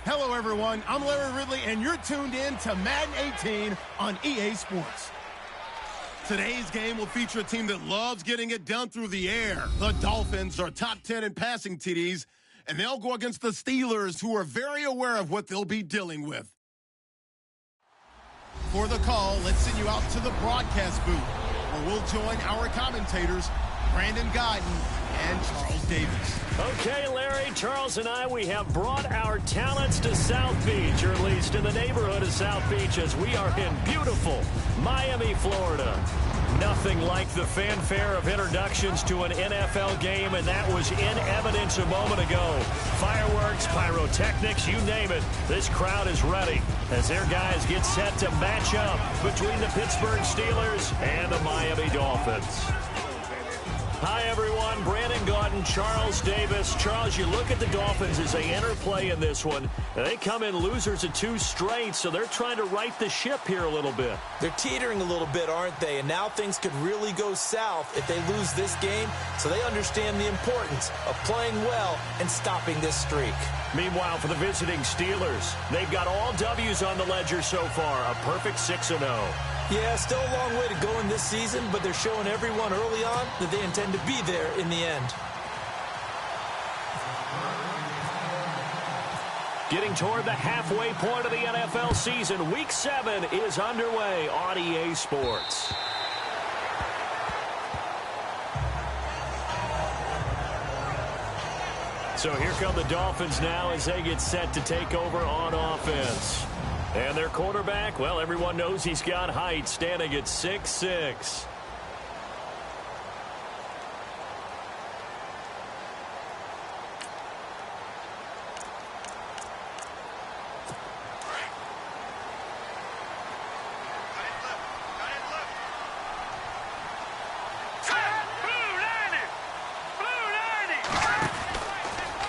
Hello, everyone. I'm Larry Ridley, and you're tuned in to Madden 18 on EA Sports. Today's game will feature a team that loves getting it done through the air. The Dolphins are top 10 in passing TDs, and they'll go against the Steelers, who are very aware of what they'll be dealing with. For the call, let's send you out to the broadcast booth, where we'll join our commentators, Brandon Guyton and Charles Davis. Okay, Larry, Charles and I, we have brought our talents to South Beach, or at least in the neighborhood of South Beach, as we are in beautiful Miami, Florida. Nothing like the fanfare of introductions to an NFL game, and that was in evidence a moment ago. Fireworks, pyrotechnics, you name it. This crowd is ready as their guys get set to match up between the Pittsburgh Steelers and the Miami Dolphins. Hi, everyone. Brandon Guyton, Charles Davis. Charles, you look at the Dolphins as they enter play in this one. They come in losers of 2 straight, so they're trying to right the ship here a little bit. They're teetering a little bit, aren't they? And now things could really go south if they lose this game, so they understand the importance of playing well and stopping this streak. Meanwhile, for the visiting Steelers, they've got all W's on the ledger so far, a perfect 6-0. Yeah, still a long way to go in this season, but they're showing everyone early on that they intend to be there in the end. Getting toward the halfway point of the NFL season, Week 7 is underway on EA Sports. So here come the Dolphins now as they get set to take over on offense. And their quarterback, well, everyone knows he's got height, standing at 6'6".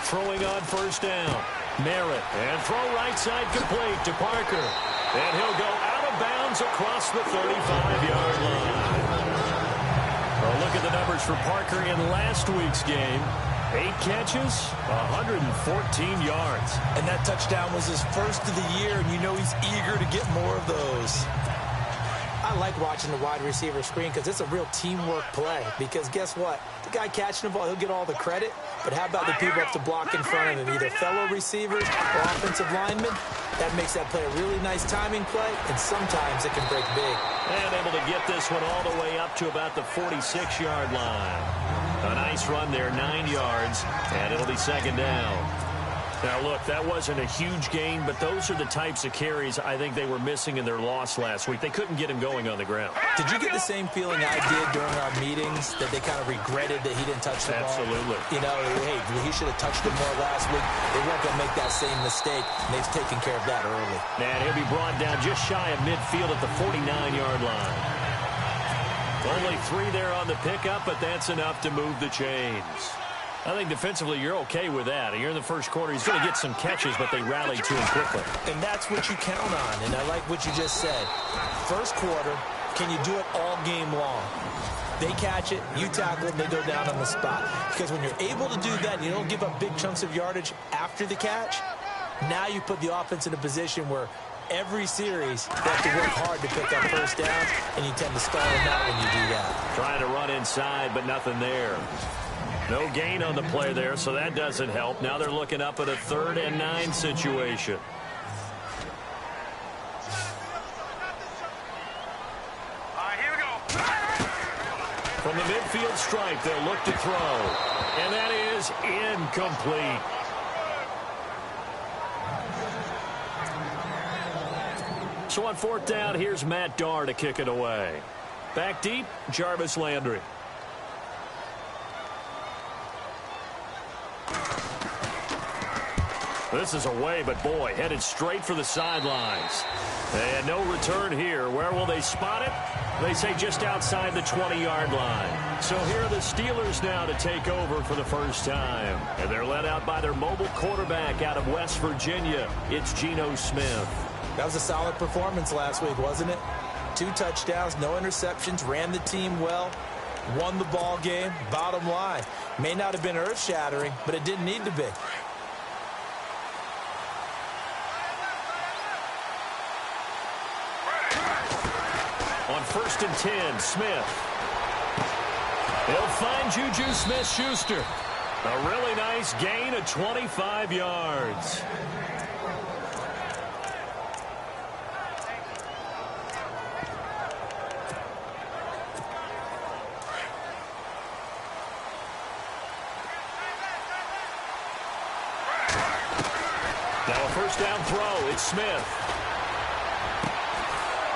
Throwing on first down. Merritt, and throw right side complete to Parker. And he'll go out of bounds across the 35-yard line. A look at the numbers for Parker in last week's game. 8 catches, 114 yards. And that touchdown was his first of the year, and you know he's eager to get more of those. I like watching the wide receiver screen because it's a real teamwork play. Because guess what? The guy catching the ball, he'll get all the credit. But how about the people up to block in front of him, either fellow receivers or offensive linemen? That makes that play a really nice timing play, and sometimes it can break big. And able to get this one all the way up to about the 46-yard line. A nice run there, 9 yards, and it'll be second down. Now, look, that wasn't a huge gain, but those are the types of carries I think they were missing in their loss last week. They couldn't get him going on the ground. Did you get the same feeling I did during our meetings, that they kind of regretted that he didn't touch the ball? Absolutely. You know, hey, he should have touched it more last week. They weren't going to make that same mistake, and they've taken care of that early. And he'll be brought down just shy of midfield at the 49-yard line. Only 3 there on the pickup, but that's enough to move the chains. I think defensively you're okay with that. You're in the first quarter. He's going to get some catches, but they rallied to him quickly. And that's what you count on, and I like what you just said. First quarter, can you do it all game long? They catch it, you tackle it, and they go down on the spot. Because when you're able to do that and you don't give up big chunks of yardage after the catch, now you put the offense in a position where every series they have to work hard to pick up first downs, and you tend to stall them out when you do that. Trying to run inside, but nothing there. No gain on the play there, so that doesn't help. Now they're looking up at a 3rd and 9 situation. Here we go. From the midfield stripe, they'll look to throw. And that is incomplete. So on 4th down, here's Matt Darr to kick it away. Back deep, Jarvis Landry. This is away, but boy, headed straight for the sidelines. And no return here. Where will they spot it? They say just outside the 20-yard line. So here are the Steelers now to take over for the first time. And they're led out by their mobile quarterback out of West Virginia. It's Geno Smith. That was a solid performance last week, wasn't it? 2 touchdowns, no interceptions, ran the team well, won the ball game. Bottom line, may not have been earth-shattering, but it didn't need to be. first and 10. Smith. He'll find Juju Smith-Schuster. A really nice gain of 25 yards. Now a first down throw. It's Smith.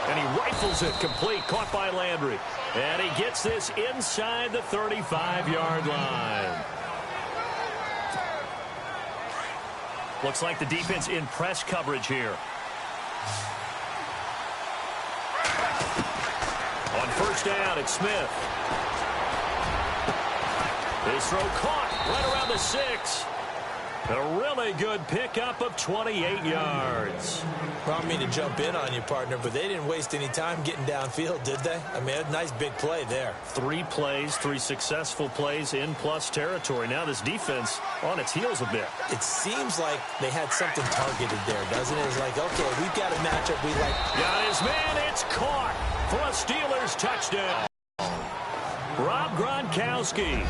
And he rifles it complete. Caught by Landry. And he gets this inside the 35-yard line. Looks like the defense in press coverage here. On first down, it's Smith. His throw caught right around the 6. A really good pickup of 28 yards. Well, I don't mean to jump in on you, partner, but they didn't waste any time getting downfield, did they? I mean, a nice big play there. 3 plays, 3 successful plays in plus territory. Now this defense on its heels a bit. It seems like they had something targeted there, doesn't it? It's like, okay, we've got a matchup we like. Got his man. It's caught for a Steelers touchdown. Rob Gronkowski.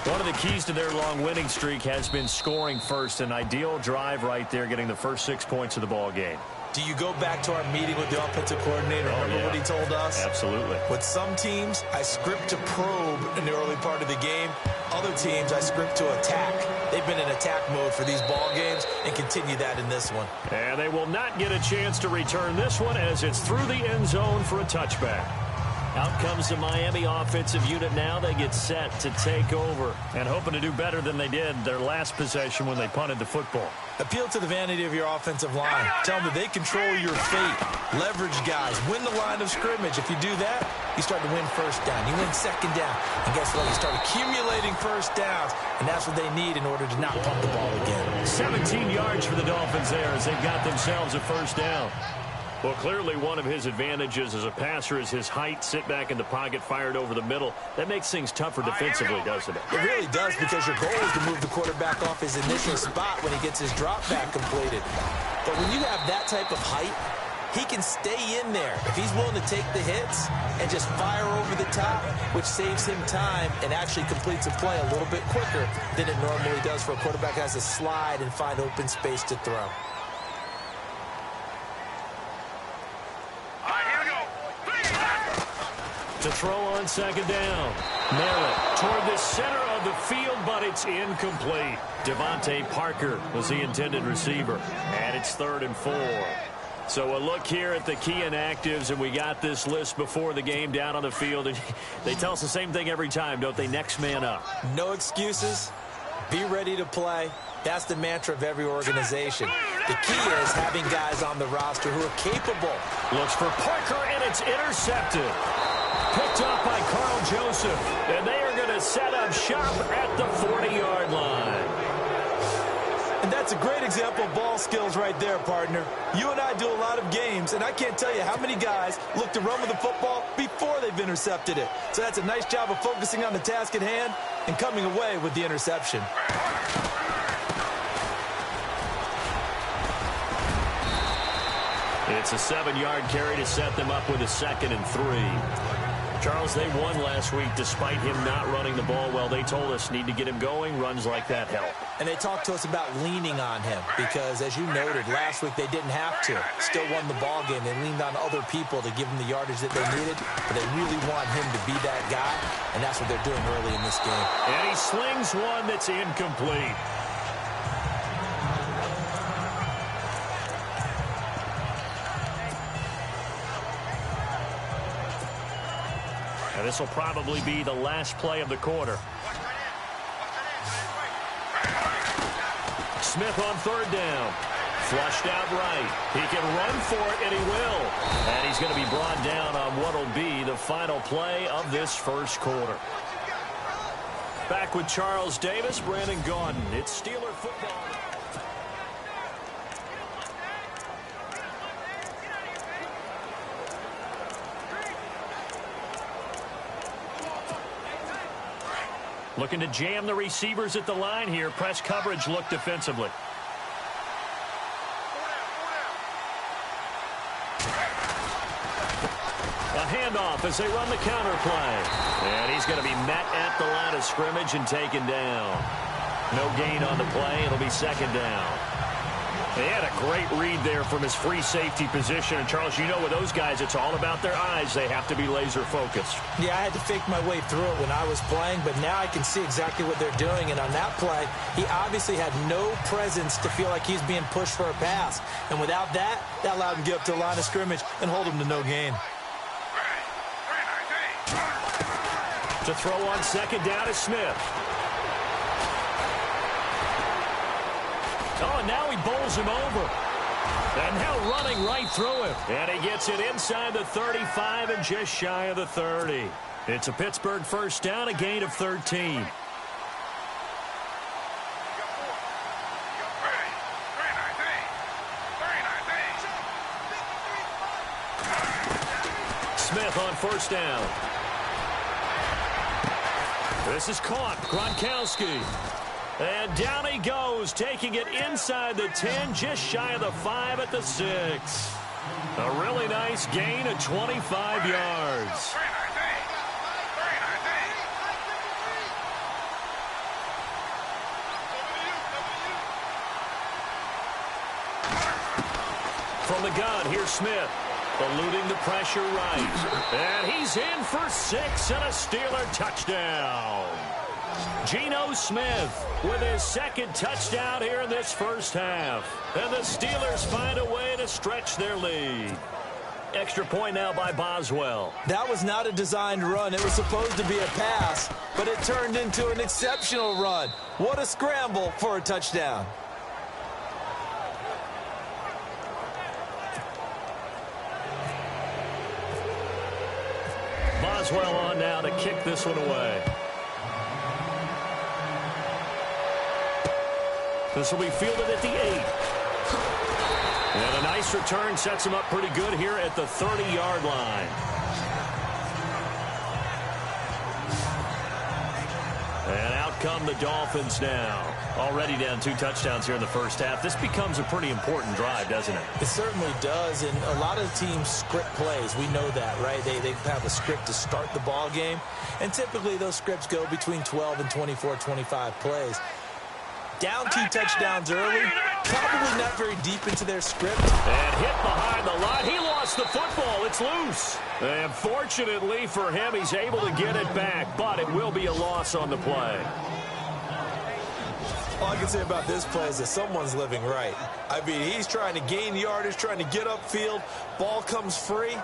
One of the keys to their long winning streak has been scoring first. An ideal drive right there, getting the first 6 points of the ball game. Do you go back to our meeting with the offensive coordinator? Remember what he told us? Absolutely. With some teams, I script to probe in the early part of the game. Other teams, I script to attack. They've been in attack mode for these ball games and continue that in this one. And they will not get a chance to return this one as it's through the end zone for a touchback. Out comes the Miami offensive unit now. They get set to take over and hoping to do better than they did their last possession when they punted the football. Appeal to the vanity of your offensive line. Tell them that they control your fate. Leverage guys. Win the line of scrimmage. If you do that, you start to win first down. You win second down. And guess what? You start accumulating first downs. And that's what they need in order to not pump the ball again. 17 yards for the Dolphins there as they've got themselves a first down. Well, clearly one of his advantages as a passer is his height. Sit back in the pocket, fired over the middle. That makes things tougher defensively, doesn't it? It really does, because your goal is to move the quarterback off his initial spot when he gets his drop back completed. But when you have that type of height, he can stay in there if he's willing to take the hits and just fire over the top, which saves him time and actually completes a play a little bit quicker than it normally does for a quarterback who has to slide and find open space to throw. To throw on second down. Merritt toward the center of the field, but it's incomplete. Devontae Parker was the intended receiver. And it's 3rd and 4. So a look here at the key inactives, and we got this list before the game down on the field. And they tell us the same thing every time, don't they? Next man up. No excuses. Be ready to play. That's the mantra of every organization. The key is having guys on the roster who are capable. Looks for Parker, and it's intercepted. Picked up by Carl Joseph, and they are going to set up shop at the 40-yard line. And that's a great example of ball skills right there, partner. You and I do a lot of games, and I can't tell you how many guys look to run with the football before they've intercepted it. So that's a nice job of focusing on the task at hand and coming away with the interception. It's a 7-yard carry to set them up with a 2nd and 3. Charles, they won last week despite him not running the ball well. They told us need to get him going. Runs like that help. And they talked to us about leaning on him because, as you noted, last week they didn't have to. Still won the ball game. They leaned on other people to give them the yardage that they needed, but they really want him to be that guy, and that's what they're doing early in this game. And he slings one that's incomplete. And this will probably be the last play of the quarter. Smith on 3rd down. Flushed out right. He can run for it, and he will. And he's going to be brought down on what will be the final play of this first quarter. Back with Charles Davis, Brandon Gaudin. It's Steeler football. Looking to jam the receivers at the line here. Press coverage look defensively. handoff as they run the counter play. And he's going to be met at the line of scrimmage and taken down. No gain on the play. It'll be second down. They had a great read there from his free safety position. And, Charles, you know with those guys, it's all about their eyes. They have to be laser-focused. Yeah, I had to fake my way through it when I was playing, but now I can see exactly what they're doing. And on that play, he obviously had no presence to feel like he's being pushed for a pass. And without that, that allowed him to get up to the line of scrimmage and hold him to no gain. To throw on second down is Smith. Oh, and now he bowls him over. And now running right through him. And he gets it inside the 35 and just shy of the 30. It's a Pittsburgh first down, a gain of 13. Smith on first down. This is caught. Gronkowski. And down he goes, taking it inside the 10, just shy of the 5 at the 6. A really nice gain of 25 yards. From the gun, here's Smith. Eluding the pressure right. And he's in for 6 and a Steeler touchdown. Geno Smith with his second touchdown here in this first half. And the Steelers find a way to stretch their lead. Extra point now by Boswell. That was not a designed run. It was supposed to be a pass, but it turned into an exceptional run. What a scramble for a touchdown. Boswell on now to kick this one away. This will be fielded at the 8. And a nice return sets him up pretty good here at the 30-yard line. And out come the Dolphins now. Already down 2 touchdowns here in the first half. This becomes a pretty important drive, doesn't it? It certainly does, and a lot of teams script plays. We know that, right? They have a script to start the ball game, and typically those scripts go between 12 and 24, 25 plays. Down 2 touchdowns early, probably not very deep into their script. And hit behind the line. He lost the football. It's loose. And fortunately for him, he's able to get it back, but it will be a loss on the play. All I can say about this play is that someone's living right. I mean, he's trying to gain yardage, trying to get upfield. Ball comes free.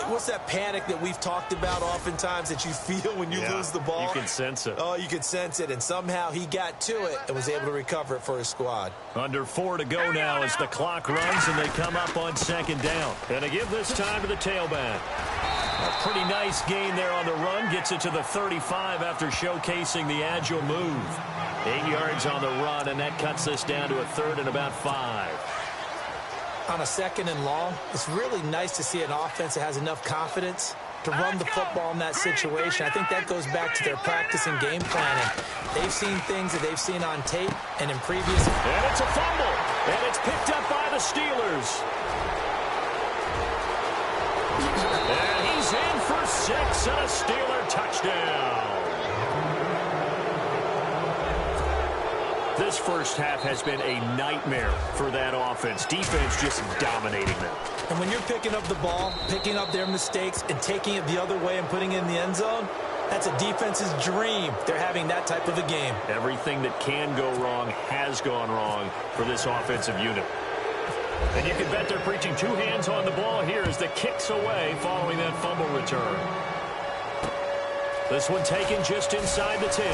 What's that panic that we've talked about oftentimes that you feel when you lose the ball? You can sense it. Oh, you can sense it, and somehow he got to it and was able to recover it for his squad. Under 4 to go now as the clock runs and they come up on second down. And they give this time to the tailback. A pretty nice gain there on the run. Gets it to the 35 after showcasing the agile move. 8 yards on the run, and that cuts this down to a 3rd and about 5. On a 2nd and long, it's really nice to see an offense that has enough confidence to run the football in that situation. I think that goes back to their practice and game planning. They've seen things that they've seen on tape and in previous. And it's a fumble, and it's picked up by the Steelers. And he's in for 6 and a Steeler touchdown. This first half has been a nightmare for that offense. Defense just dominating them. And when you're picking up the ball, picking up their mistakes, and taking it the other way and putting it in the end zone, that's a defense's dream. They're having that type of a game. Everything that can go wrong has gone wrong for this offensive unit. And you can bet they're preaching 2 hands on the ball here as the kick's away following that fumble return. This one taken just inside the 10.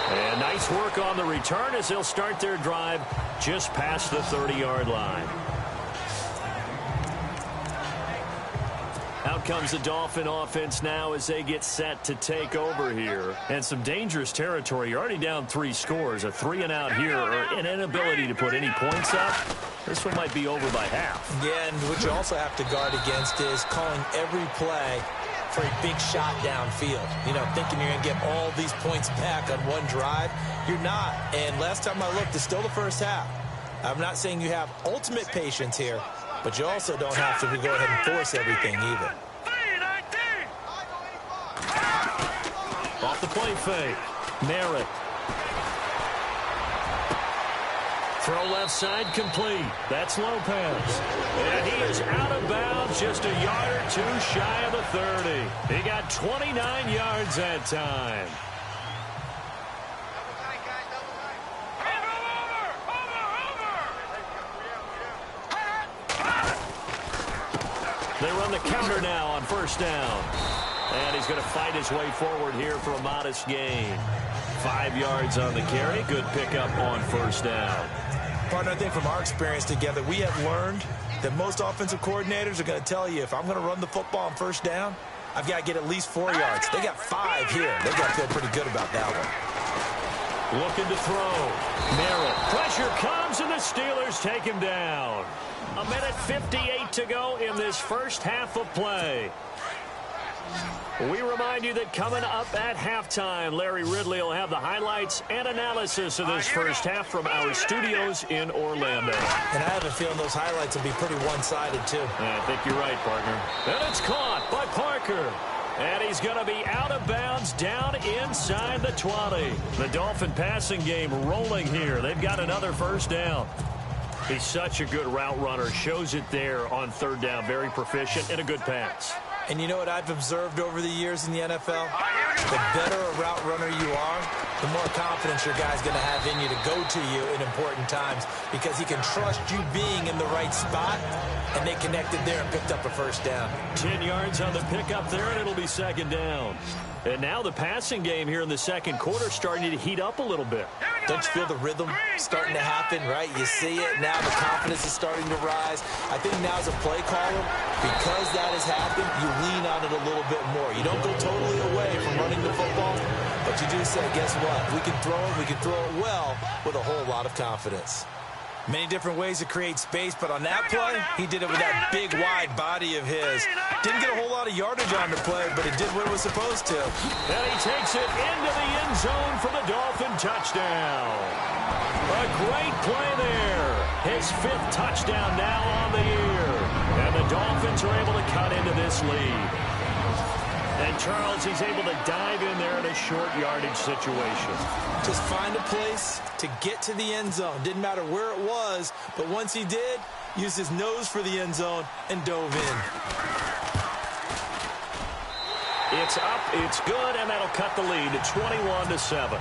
And nice work on the return as they'll start their drive just past the 30-yard line. Out comes the Dolphin offense now as they get set to take over here. And some dangerous territory. You're already down 3 scores. A 3-and-out here or an inability to put any points up. This one might be over by half. Yeah, and what you also have to guard against is calling every play for a big shot downfield. You know, thinking you're going to get all these points back on one drive. You're not. And last time I looked, it's still the first half. I'm not saying you have ultimate patience here, but you also don't have to go ahead and force everything either. Off the play fake. Merritt. Throw left side complete. That's Lopez. And he is out of bounds, just a yard or two shy of the 30. He got 29 yards that time. They run the counter now on first down. And he's going to fight his way forward here for a modest gain. 5 yards on the carry. Good pickup on first down. Partner, I think from our experience together, we have learned that most offensive coordinators are going to tell you, if I'm going to run the football on first down, I've got to get at least 4 yards. They got 5 here. They've got to feel pretty good about that one. Looking to throw. Merritt. Pressure comes, and the Steelers take him down. 1:58 to go in this first half of play. We remind you that coming up at halftime, Larry Ridley will have the highlights and analysis of this first half from our studios in Orlando. And I have a feeling those highlights will be pretty one-sided, too. I think you're right, partner. And it's caught by Parker. And he's going to be out of bounds down inside the 20. The Dolphin passing game rolling here. They've got another first down. He's such a good route runner. Shows it there on third down. Very proficient and a good pass. And you know what I've observed over the years in the NFL? The better a route runner you are, the more confidence your guy's going to have in you to go to you in important times, because he can trust you being in the right spot, and they connected there and picked up a first down. 10 yards on the pickup there, and it'll be second down. And now the passing game here in the second quarter starting to heat up a little bit. Don't you feel the rhythm starting to happen, right? You see it. Now the confidence is starting to rise. I think now as a play caller, because that has happened, you lean on it a little bit more. You don't go totally away from running the football, but you do say, guess what? We can throw it. We can throw it well with a whole lot of confidence. Many different ways to create space, but on that play, he did it with that big, wide body of his. Didn't get a whole lot of yardage on the play, but it did what it was supposed to. And he takes it into the end zone for the Dolphin touchdown. A great play there. His 5th touchdown now on the year. And the Dolphins are able to cut into this lead. And Charles, he's able to dive in there in a short yardage situation. Just find a place to get to the end zone. Didn't matter where it was, but once he did, used his nose for the end zone and dove in. It's up, it's good, and that'll cut the lead to 21-7.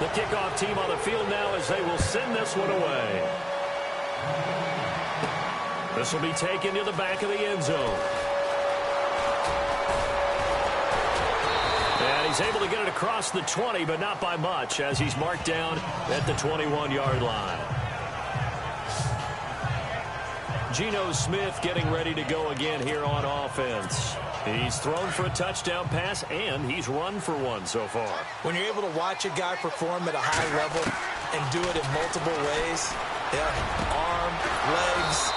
The kickoff team on the field now as they will send this one away. This will be taken to the back of the end zone. And he's able to get it across the 20, but not by much, as he's marked down at the 21-yard line. Geno Smith getting ready to go again here on offense. He's thrown for a touchdown pass, and he's run for one so far. When you're able to watch a guy perform at a high level and do it in multiple ways, arm, legs,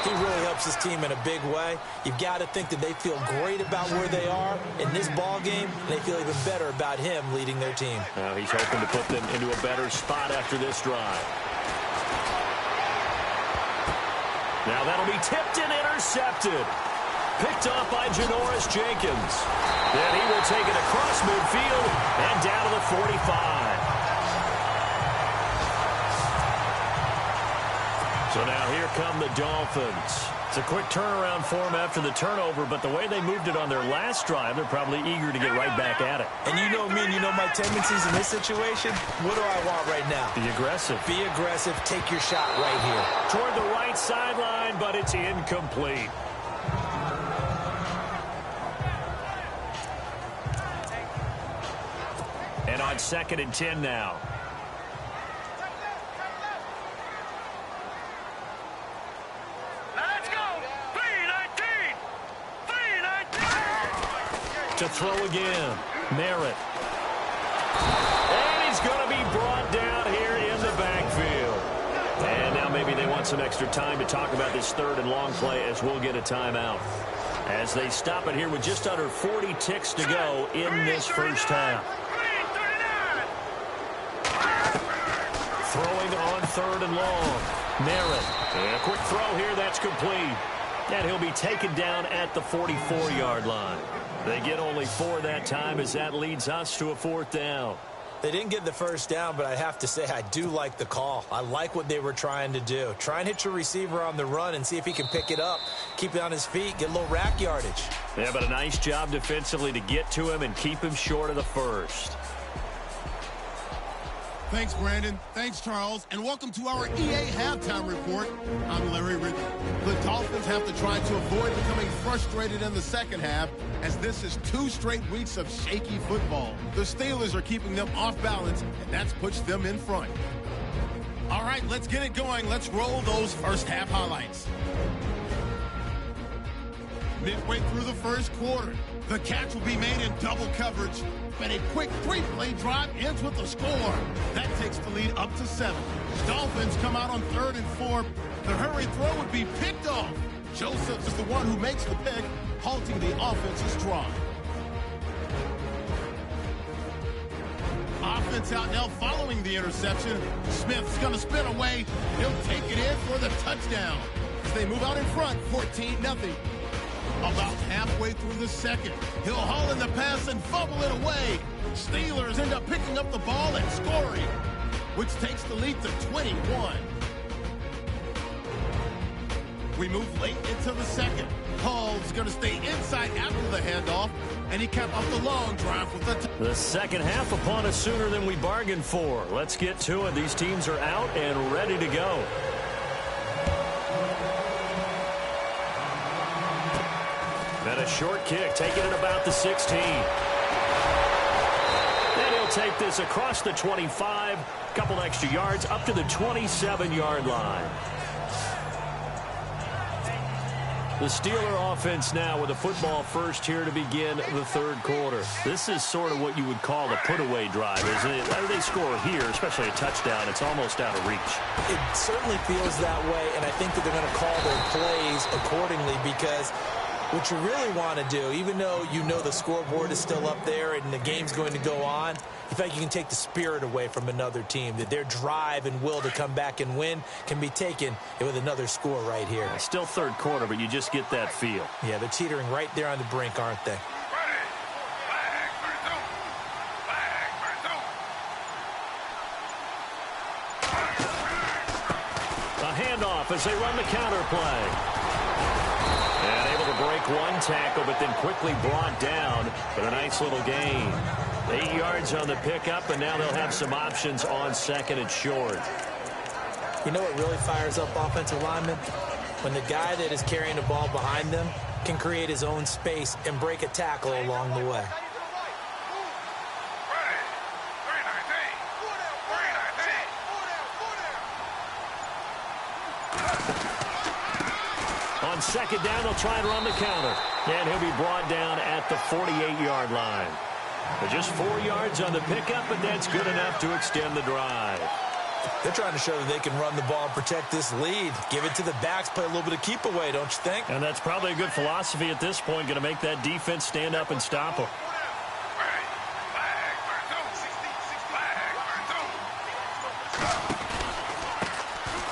he really helps his team in a big way. You've got to think that they feel great about where they are in this ball game, and they feel even better about him leading their team. Now he's hoping to put them into a better spot after this drive. Now that'll be tipped and intercepted. Picked off by Janoris Jenkins. Then he will take it across midfield and down to the 45. So now here come the Dolphins. It's a quick turnaround for them after the turnover, but the way they moved it on their last drive, they're probably eager to get right back at it. And you know me and you know my tendencies in this situation. What do I want right now? Be aggressive. Be aggressive. Take your shot right here. Toward the right sideline, but it's incomplete. And on 2nd and 10 now. Let's go! 3-19! 3-19! To throw again. Merritt. And he's going to be brought down here in the backfield. And now maybe they want some extra time to talk about this 3rd and long play, as we'll get a timeout. As they stop it here with just under 40 ticks to go in this first half. Throwing on 3rd and long. Merritt. And a quick throw here, that's complete. And he'll be taken down at the 44-yard line. They get only 4 that time as that leads us to a 4th down. They didn't get the first down, but I have to say I do like the call. I like what they were trying to do. Try and hit your receiver on the run and see if he can pick it up, keep it on his feet, get a little rack yardage. Yeah, but a nice job defensively to get to him and keep him short of the first. Thanks, Brandon. Thanks, Charles. And welcome to our EA Halftime Report. I'm Larry Ridley. The Dolphins have to try to avoid becoming frustrated in the second half, as this is 2 straight weeks of shaky football. The Steelers are keeping them off balance, and that's pushed them in front. All right, let's get it going. Let's roll those first half highlights. Midway through the first quarter, the catch will be made in double coverage, and a quick 3-play drive ends with a score. That takes the lead up to 7. Dolphins come out on 3rd and 4. The hurry throw would be picked off. Joseph is the one who makes the pick, halting the offense's drive. Offense out now following the interception. Smith's going to spin away. He'll take it in for the touchdown. As they move out in front, 14-0. About halfway through the second, he'll haul in the pass and fumble it away. Steelers end up picking up the ball and scoring, which takes the lead to 21. We move late into the second. Hall's going to stay inside after the handoff, and he capped off the long drive with the second half upon us sooner than we bargained for. Let's get to it. These teams are out and ready to go. And a short kick, taking it about the 16. And he'll take this across the 25, couple extra yards, up to the 27-yard line. The Steeler offense now with a football first here to begin the third quarter. This is sort of what you would call a put-away drive, isn't it? After they score here, especially a touchdown, it's almost out of reach. It certainly feels that way, and I think that they're going to call their plays accordingly, because what you really want to do, even though you know the scoreboard is still up there and the game's going to go on, in fact, you can take the spirit away from another team, that their drive and will to come back and win can be taken with another score right here. It's still third quarter, but you just get that feel. Yeah, they're teetering right there on the brink, aren't they? A handoff as they run the counter play. And able to break one tackle, but then quickly brought down. But a nice little gain. 8 yards on the pickup, and now they'll have some options on second and short. You know what really fires up offensive linemen? When the guy that is carrying the ball behind them can create his own space and break a tackle along the way. On second down, they'll try and run the counter. And he'll be brought down at the 48-yard line. But just 4 yards on the pickup, but that's good enough to extend the drive. They're trying to show that they can run the ball and protect this lead. Give it to the backs, play a little bit of keep away, don't you think? And that's probably a good philosophy at this point, going to make that defense stand up and stop them.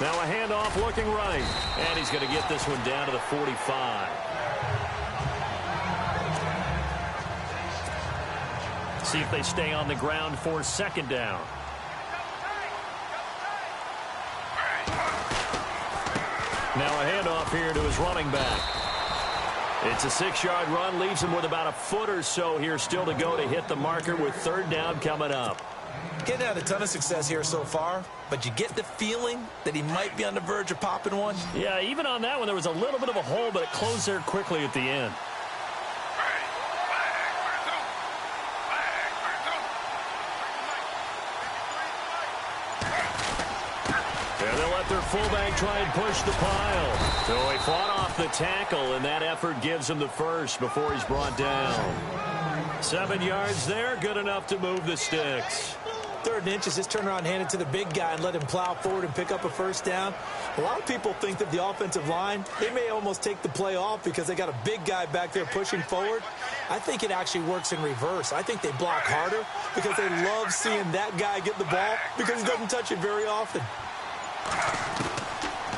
Now a handoff looking right. And he's going to get this one down to the 45. See if they stay on the ground for second down. Now a handoff here to his running back. It's a 6-yard run, leaves him with about a foot or so here still to go to hit the marker with third down coming up. Getting out a ton of success here so far, but you get the feeling that he might be on the verge of popping one. Yeah, even on that one, there was a little bit of a hole, but it closed there quickly at the end. And they'll let their fullback try and push the pile. So he fought off the tackle, and that effort gives him the first before he's brought down. 7 yards there, good enough to move the sticks. 3rd and inches, just turn around and hand it to the big guy and let him plow forward and pick up a first down. A lot of people think that the offensive line, they may almost take the play off because they got a big guy back there pushing forward. I think it actually works in reverse. I think they block harder because they love seeing that guy get the ball because he doesn't touch it very often.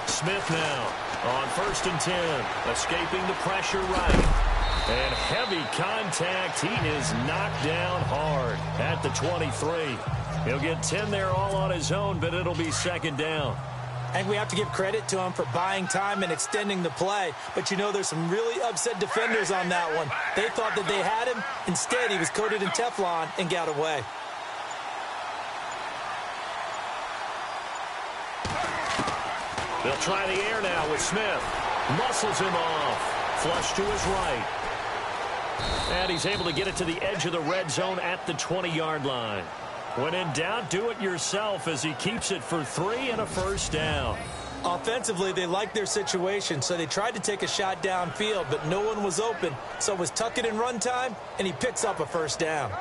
Smith now On 1st and 10, escaping the pressure right. And heavy contact. He is knocked down hard at the 23. He'll get 10 there all on his own, but it'll be 2nd down. And we have to give credit to him for buying time and extending the play. But, you know, there's some really upset defenders on that one. They thought that they had him. Instead, he was coated in Teflon and got away. They'll try the air now with Smith. Muscles him off. Flush to his right. And he's able to get it to the edge of the red zone at the 20-yard line. When in doubt, do it yourself as he keeps it for 3 and a 1st down. Offensively, they liked their situation, so they tried to take a shot downfield, but no one was open. So it was tuck it in run time, and he picks up a 1st down.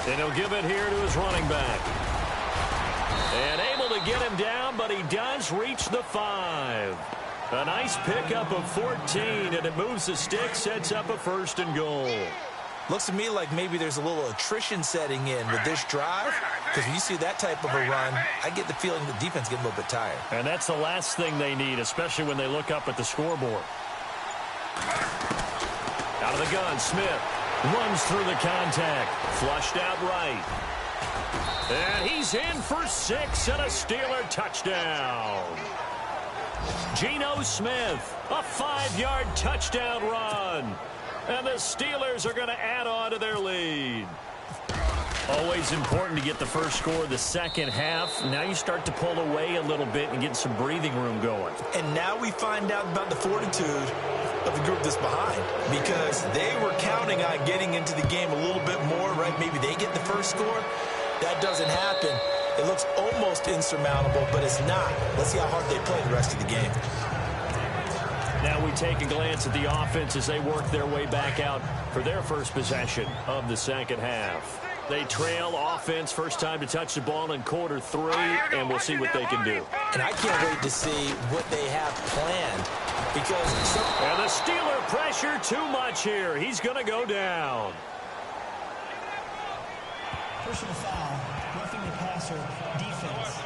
And he'll give it here to his running back. And able to get him down, but he does reach the 5. A nice pickup of 14, and it moves the stick, sets up a 1st and goal. Looks to me like maybe there's a little attrition setting in with this drive, because when you see that type of a run, I get the feeling the defense gets a little bit tired. And that's the last thing they need, especially when they look up at the scoreboard. Out of the gun, Smith. Runs through the contact. Flushed out right. And he's in for 6 and a Steeler touchdown. Geno Smith, a 5-yard touchdown run. And the Steelers are going to add on to their lead. Always important to get the first score of the second half. Now you start to pull away a little bit and get some breathing room going. And now we find out about the fortitude of the group that's behind, because they were counting on getting into the game a little bit more, right? Maybe they get the first score. That doesn't happen. It looks almost insurmountable, but it's not. Let's see how hard they play the rest of the game. Now we take a glance at the offense as they work their way back out for their first possession of the second half. They trail offense, first time to touch the ball in quarter 3, and we'll see what they can do. And I can't wait to see what they have planned, because and the Steeler pressure too much here. He's going to go down. Personal foul, roughing the passer, defense.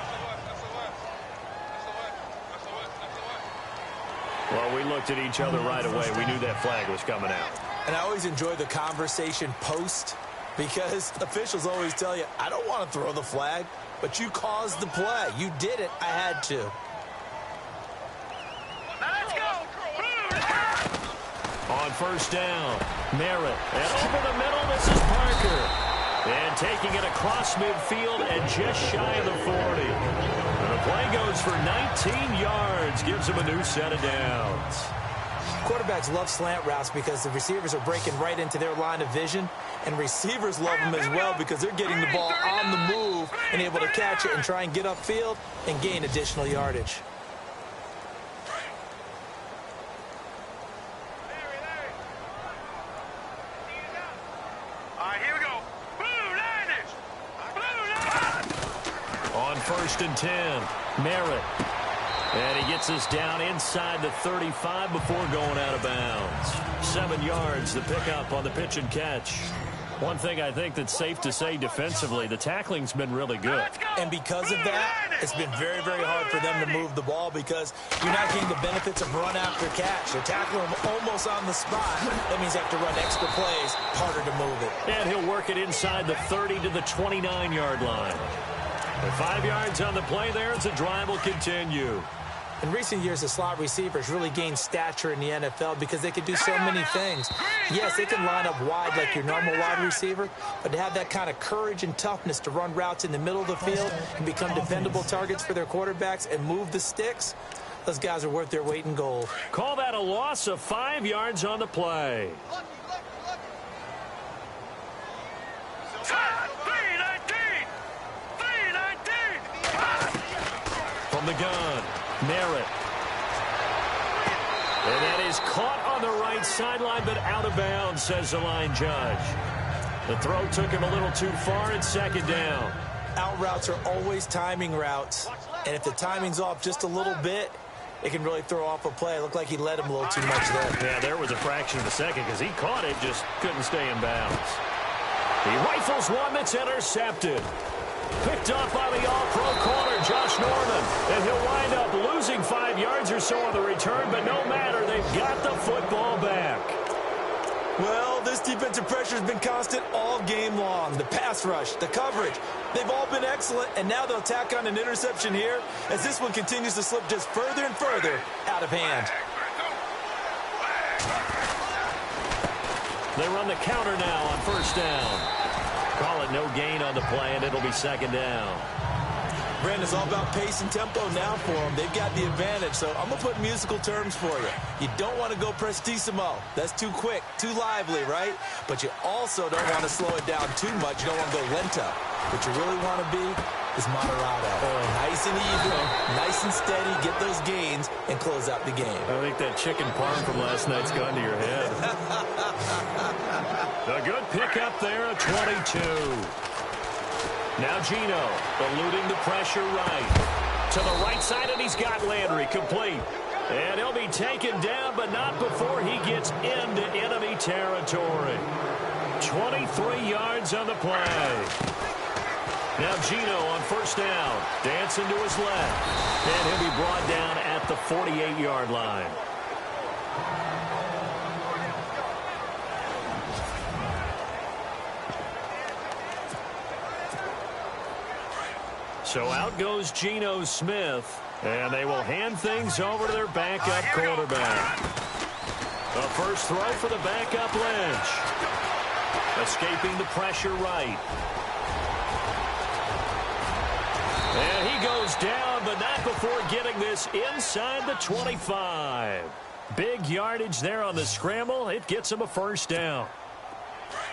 Well, we looked at each other right away. We knew that flag was coming out. And I always enjoy the conversation post, because officials always tell you, I don't want to throw the flag, but you caused the play. You did it. I had to. Let's go. On 1st down, Merritt. And over the middle, this is Parker. And taking it across midfield and just shy of the 40. And the play goes for 19 yards. Gives him a new set of downs. Quarterbacks love slant routes because the receivers are breaking right into their line of vision, and receivers love them as well because they're getting the ball on the move and able to catch it and try and get upfield and gain additional yardage. All right, here we go. Blue Niners. Blue Niners. On 1st and 10, Merritt. And he gets us down inside the 35 before going out of bounds. 7 yards, the pickup on the pitch and catch. One thing I think that's safe to say defensively, the tackling's been really good. And because of that, it's been very, very hard for them to move the ball because you're not getting the benefits of run after catch. They're tackling them almost on the spot. That means they have to run extra plays, harder to move it. And he'll work it inside the 30 to the 29-yard line. With 5 yards on the play there, as the drive will continue. In recent years, the slot receivers really gained stature in the NFL because they can do so many things. Yes, they can line up wide like your normal wide receiver, but to have that kind of courage and toughness to run routes in the middle of the field and become dependable targets for their quarterbacks and move the sticks, those guys are worth their weight in gold. Call that a loss of 5 yards on the play. From the gun, Merritt. And that is caught on the right sideline, but out of bounds, says the line judge. The throw took him a little too far. It's second down. Out routes are always timing routes. And if the timing's off just a little bit, it can really throw off a play. It looked like he led him a little too much there. Yeah, there was a fraction of a second because he caught it, just couldn't stay in bounds. He rifles one that's intercepted. Picked up by the all-pro corner, Josh Norman. And he'll wind up losing 5 yards or so on the return, but no matter, they've got the football back. Well, this defensive pressure has been constant all game long. The pass rush, the coverage, they've all been excellent, and now they'll tack on an interception here as this one continues to slip just further and further out of hand. They run the counter now on first down. Call it no gain on the play, and it'll be second down. Brandon, it's all about pace and tempo now for them. They've got the advantage, so I'm going to put musical terms for you. You don't want to go prestissimo. That's too quick, too lively, right? But you also don't want to slow it down too much. You don't want to go lento. What you really want to be is moderado. Nice and even, nice and steady, get those gains, and close out the game. I think that chicken parm from last night's gone to your head. A good pickup there, a 22. Now Gino, eluding the pressure right. To the right side, and he's got Landry complete. And he'll be taken down, but not before he gets into enemy territory. 23 yards on the play. Now Gino on first down. Dancing to his left. And he'll be brought down at the 48-yard line. So out goes Geno Smith, and they will hand things over to their backup quarterback. The first throw for the backup Lynch. Escaping the pressure right. And he goes down, but not before getting this inside the 25. Big yardage there on the scramble. It gets him a first down.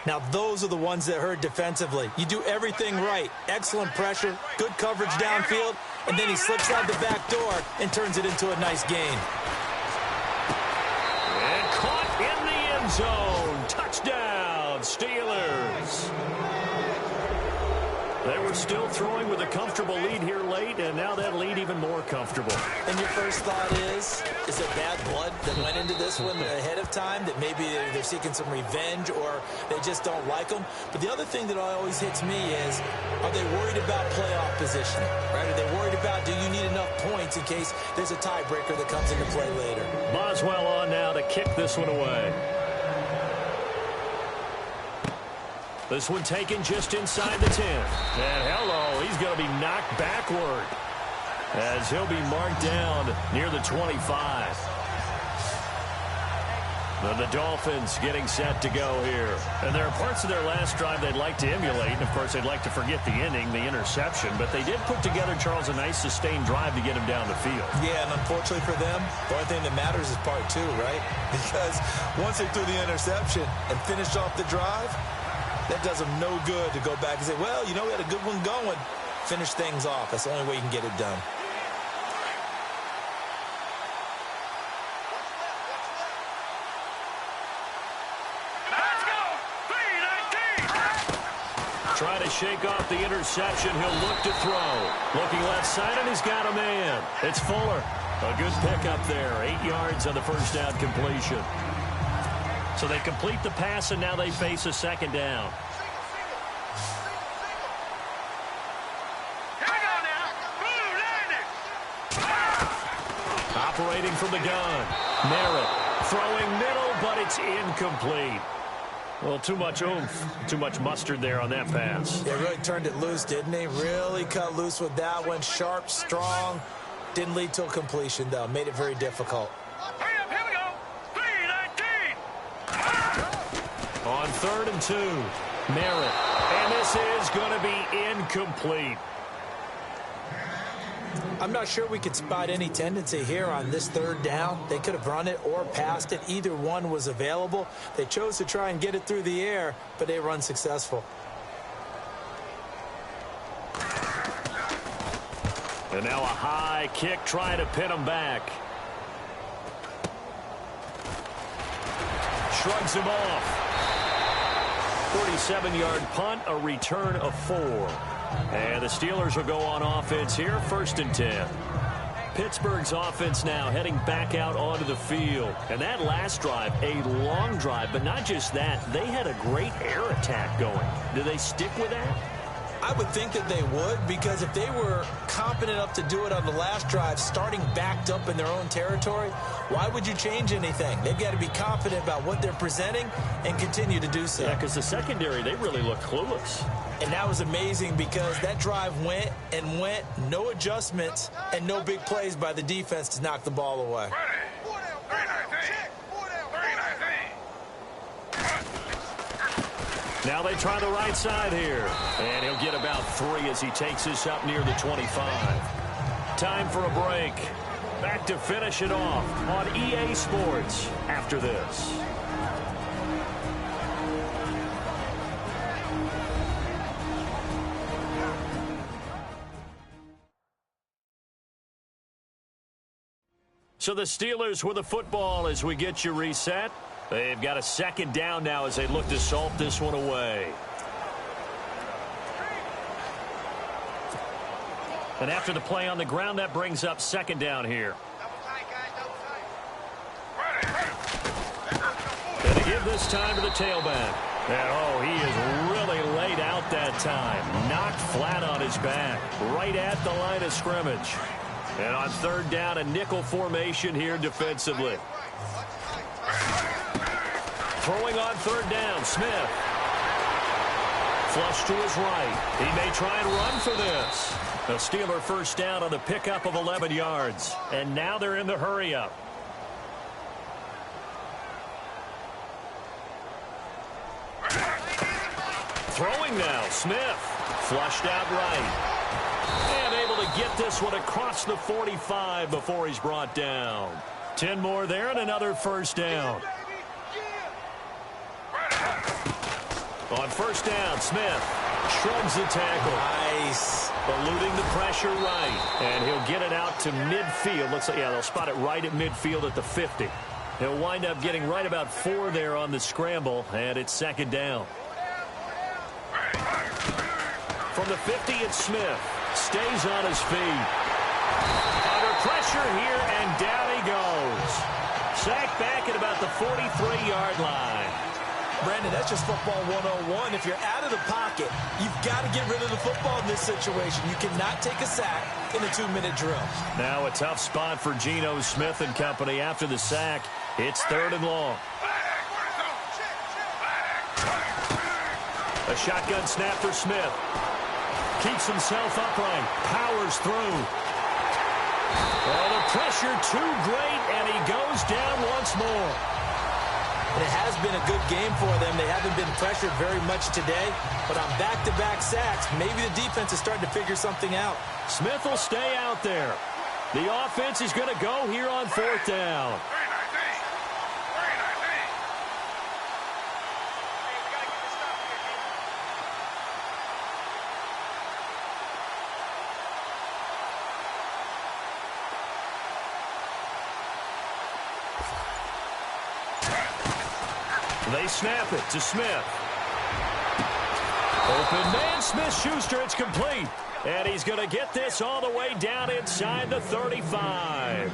Now, those are the ones that hurt defensively. You do everything right. Excellent pressure, good coverage downfield, and then he slips out the back door and turns it into a nice gain. And caught in the end zone. Touchdown, Steelers. They were still throwing with a comfortable lead here late, and now that lead even more comfortable. And your first thought is there bad blood that went into this one ahead of time, that maybe they're seeking some revenge or they just don't like them? But the other thing that always hits me is, are they worried about playoff positioning? Right? Are they worried about, do you need enough points in case there's a tiebreaker that comes into play later? Boswell on now to kick this one away. This one taken just inside the 10. And hello, he's going to be knocked backward as he'll be marked down near the 25. Then the Dolphins getting set to go here. And there are parts of their last drive they'd like to emulate. And, of course, they'd like to forget the inning, the interception. But they did put together, Charles, a nice sustained drive to get him down the field. Yeah, and unfortunately for them, the only thing that matters is part two, right? Because once they threw the interception and finished off the drive, that does them no good to go back and say, well, you know, we had a good one going. Finish things off. That's the only way you can get it done. Let's go! 3-19! Trying to shake off the interception. He'll look to throw. Looking left side, and he's got a man. It's Fuller. A good pickup there. 8 yards on the first down completion. So they complete the pass, and now they face a second down. Here we go now! Blue Landers! Operating from the gun. Merritt throwing middle, but it's incomplete. Well, too much oomph, too much mustard there on that pass. Yeah, really turned it loose, didn't he? Really cut loose with that one. Sharp, strong. Didn't lead to a completion, though. Made it very difficult. Hurry up, here we go! 3-19! On 3rd and 2, Merritt. And this is going to be incomplete. I'm not sure we could spot any tendency here on this third down. They could have run it or passed it. Either one was available. They chose to try and get it through the air, but they were unsuccessful. And now a high kick trying to pin him back. Shrugs him off. 47-yard punt, a return of 4. And the Steelers will go on offense here, 1st and 10. Pittsburgh's offense now heading back out onto the field. And that last drive, a long drive, but not just that. They had a great air attack going. Do they stick with that? I would think that they would, because if they were competent enough to do it on the last drive, starting backed up in their own territory, why would you change anything? They've got to be confident about what they're presenting and continue to do so. Yeah, because the secondary, they really look clueless. And that was amazing because that drive went and went, no adjustments, and no big plays by the defense to knock the ball away. Now they try the right side here. And he'll get about 3 as he takes this up near the 25. Time for a break. Back to finish it off on EA Sports after this. So the Steelers with the football as we get you reset. They've got a 2nd down now as they look to salt this one away. And after the play on the ground, that brings up 2nd down here. And to give this time to the tailback. And, oh, he is really laid out that time. Knocked flat on his back. Right at the line of scrimmage. And on 3rd down, a nickel formation here defensively. Throwing on 3rd down, Smith. Flush to his right. He may try and run for this. A Steeler 1st down on the pickup of 11 yards. And now they're in the hurry-up. Throwing now, Smith. Flushed out right. And able to get this one across the 45 before he's brought down. 10 more there and another 1st down. On 1st down, Smith shrugs the tackle. Nice. Eluding the pressure right. And he'll get it out to midfield. Looks like, yeah, they'll spot it right at midfield at the 50. He'll wind up getting right about 4 there on the scramble, and it's 2nd down. From the 50, it's Smith. Stays on his feet. Under pressure here, and down he goes. Sacked back at about the 43-yard line. Brandon, that's just football 101. If you're out of the pocket, you've got to get rid of the football in this situation. You cannot take a sack in a 2-minute drill. Now a tough spot for Geno Smith and company after the sack. It's 3rd and long. A shotgun snap for Smith. Keeps himself upright. Powers through. Oh, the pressure too great, and he goes down once more. And it has been a good game for them. They haven't been pressured very much today, but on back-to-back sacks, maybe the defense is starting to figure something out. Smith will stay out there. The offense is going to go here on 4th down. They snap it to Smith. Open man, Smith-Schuster, it's complete. And he's going to get this all the way down inside the 35.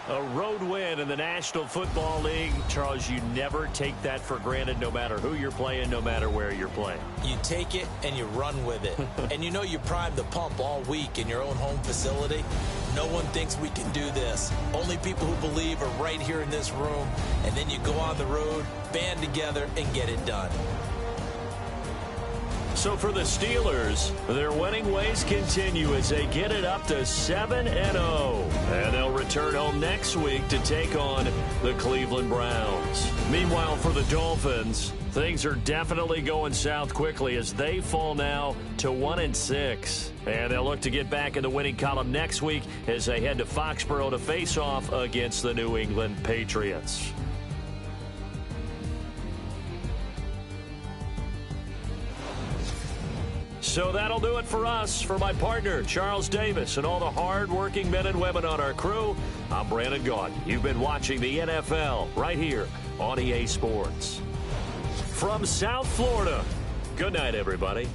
A road win in the National Football League. Charles, you never take that for granted no matter who you're playing, no matter where you're playing. You take it and you run with it. And you know you primed the pump all week in your own home facility. No one thinks we can do this. Only people who believe are right here in this room. And then you go on the road, band together, and get it done. So for the Steelers, their winning ways continue as they get it up to 7-0. And they'll return home next week to take on the Cleveland Browns. Meanwhile, for the Dolphins, things are definitely going south quickly as they fall now to 1-6. And they'll look to get back in the winning column next week as they head to Foxborough to face off against the New England Patriots. So that'll do it for us. For my partner, Charles Davis, and all the hard-working men and women on our crew, I'm Brandon Gaudin. You've been watching the NFL right here on EA Sports. from South Florida. Good night, everybody.